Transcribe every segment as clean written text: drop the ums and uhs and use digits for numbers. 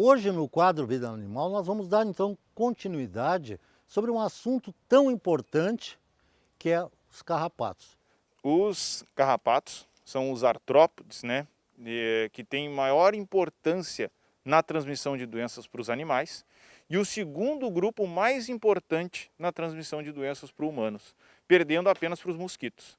Hoje no quadro Vida Animal nós vamos dar então continuidade sobre um assunto tão importante que é os carrapatos. Os carrapatos são os artrópodes, né, que têm maior importância na transmissão de doenças para os animais e o segundo grupo mais importante na transmissão de doenças para humanos, perdendo apenas para os mosquitos.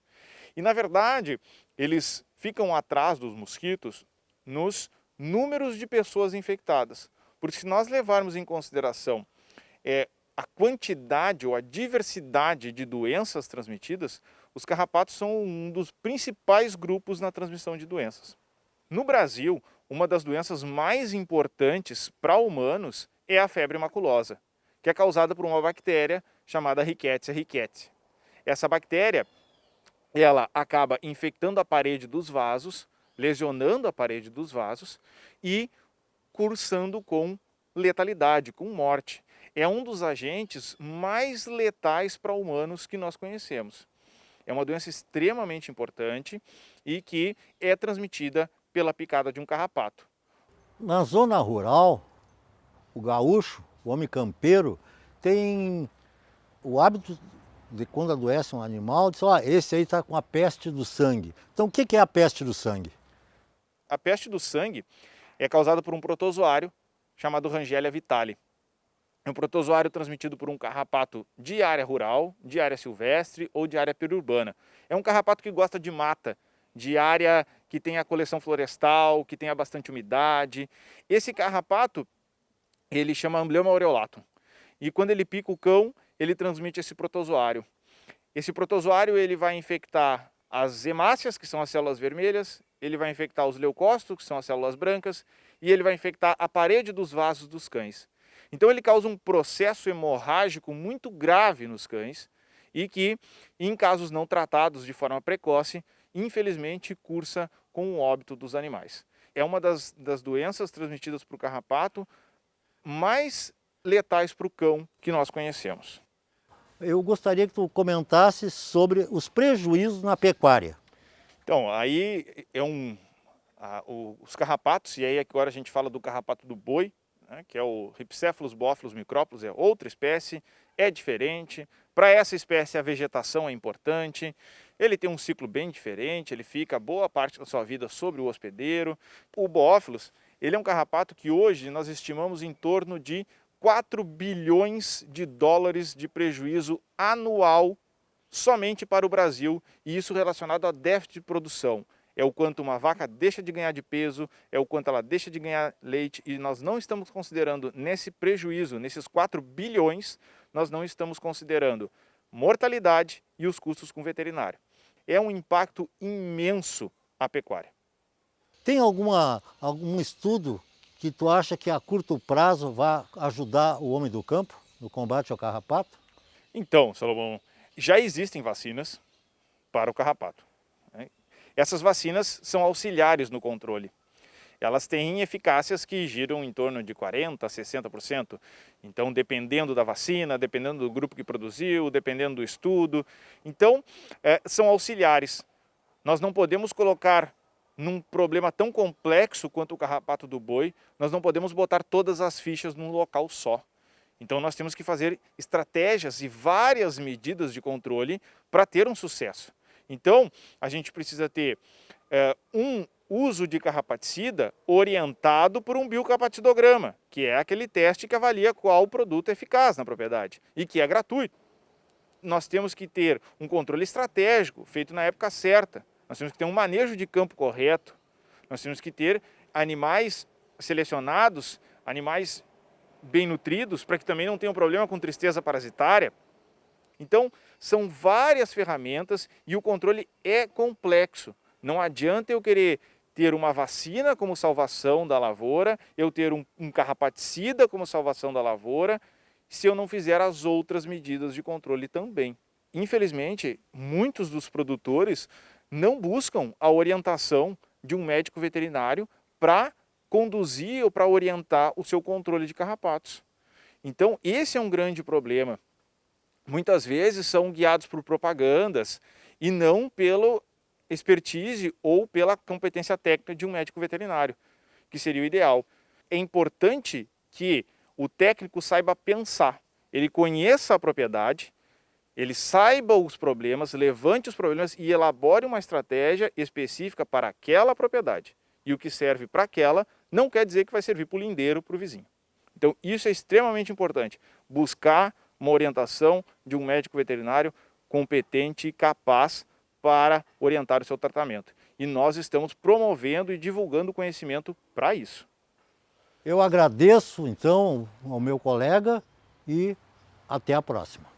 E na verdade, eles ficam atrás dos mosquitos nos números de pessoas infectadas, porque se nós levarmos em consideração a quantidade ou a diversidade de doenças transmitidas, os carrapatos são um dos principais grupos na transmissão de doenças. No Brasil, uma das doenças mais importantes para humanos é a febre maculosa, que é causada por uma bactéria chamada Rickettsia rickettsii. Essa bactéria, ela acaba infectando a parede dos vasos, lesionando a parede dos vasos e cursando com letalidade, com morte. É um dos agentes mais letais para humanos que nós conhecemos. É uma doença extremamente importante e que é transmitida pela picada de um carrapato. Na zona rural, o gaúcho, o homem campeiro, tem o hábito de quando adoece um animal, diz, esse aí está com a peste do sangue. Então o que é a peste do sangue? A peste do sangue é causada por um protozoário chamado Rangelia vitale. É um protozoário transmitido por um carrapato de área rural, de área silvestre ou de área periurbana. É um carrapato que gosta de mata, de área que tenha coleção florestal, que tenha bastante umidade. Esse carrapato, ele chama Amblyomma aureolatum. E quando ele pica o cão, ele transmite esse protozoário. Esse protozoário ele vai infectar as hemácias, que são as células vermelhas, ele vai infectar os leucócitos, que são as células brancas, e ele vai infectar a parede dos vasos dos cães. Então ele causa um processo hemorrágico muito grave nos cães e que, em casos não tratados de forma precoce, infelizmente cursa com o óbito dos animais. É uma das doenças transmitidas por carrapato mais letais para o cão que nós conhecemos. Eu gostaria que tu comentasse sobre os prejuízos na pecuária. Então, aí os carrapatos, e aí agora a gente fala do carrapato do boi, né, que é o Rhipicephalus bófilos micrópolis, é outra espécie, é diferente. Para essa espécie a vegetação é importante, ele tem um ciclo bem diferente, ele fica boa parte da sua vida sobre o hospedeiro. O bófilos, ele é um carrapato que hoje nós estimamos em torno de 4 bilhões de dólares de prejuízo anual somente para o Brasil, e isso relacionado a déficit de produção. É o quanto uma vaca deixa de ganhar de peso, é o quanto ela deixa de ganhar leite, e nós não estamos considerando nesse prejuízo, nesses 4 bilhões, nós não estamos considerando mortalidade e os custos com veterinário. É um impacto imenso à pecuária. Tem algum estudo que tu acha que a curto prazo vai ajudar o homem do campo no combate ao carrapato? Então, Salomão, já existem vacinas para o carrapato, né? Essas vacinas são auxiliares no controle. Elas têm eficácias que giram em torno de 40% a 60%. Então, dependendo da vacina, dependendo do grupo que produziu, dependendo do estudo. Então, são auxiliares. Nós não podemos colocar num problema tão complexo quanto o carrapato do boi, nós não podemos botar todas as fichas num local só. Então nós temos que fazer estratégias e várias medidas de controle para ter um sucesso. Então a gente precisa ter um uso de carrapaticida orientado por um biocarpatidograma, que é aquele teste que avalia qual produto é eficaz na propriedade e que é gratuito. Nós temos que ter um controle estratégico feito na época certa. Nós temos que ter um manejo de campo correto. Nós temos que ter animais selecionados, animais bem nutridos, para que também não tenham problema com tristeza parasitária. Então, são várias ferramentas e o controle é complexo. Não adianta eu querer ter uma vacina como salvação da lavoura, eu ter um carrapaticida como salvação da lavoura, se eu não fizer as outras medidas de controle também. Infelizmente, muitos dos produtores não buscam a orientação de um médico veterinário para conduzir ou para orientar o seu controle de carrapatos. Então, esse é um grande problema. Muitas vezes são guiados por propagandas e não pela expertise ou pela competência técnica de um médico veterinário, que seria o ideal. é importante que o técnico saiba pensar, ele conheça a propriedade, ele saiba os problemas, levante os problemas e elabore uma estratégia específica para aquela propriedade. E o que serve para aquela não quer dizer que vai servir para o lindeiro, para o vizinho. Então isso é extremamente importante, buscar uma orientação de um médico veterinário competente e capaz para orientar o seu tratamento. E nós estamos promovendo e divulgando conhecimento para isso. Eu agradeço então ao meu colega e até a próxima.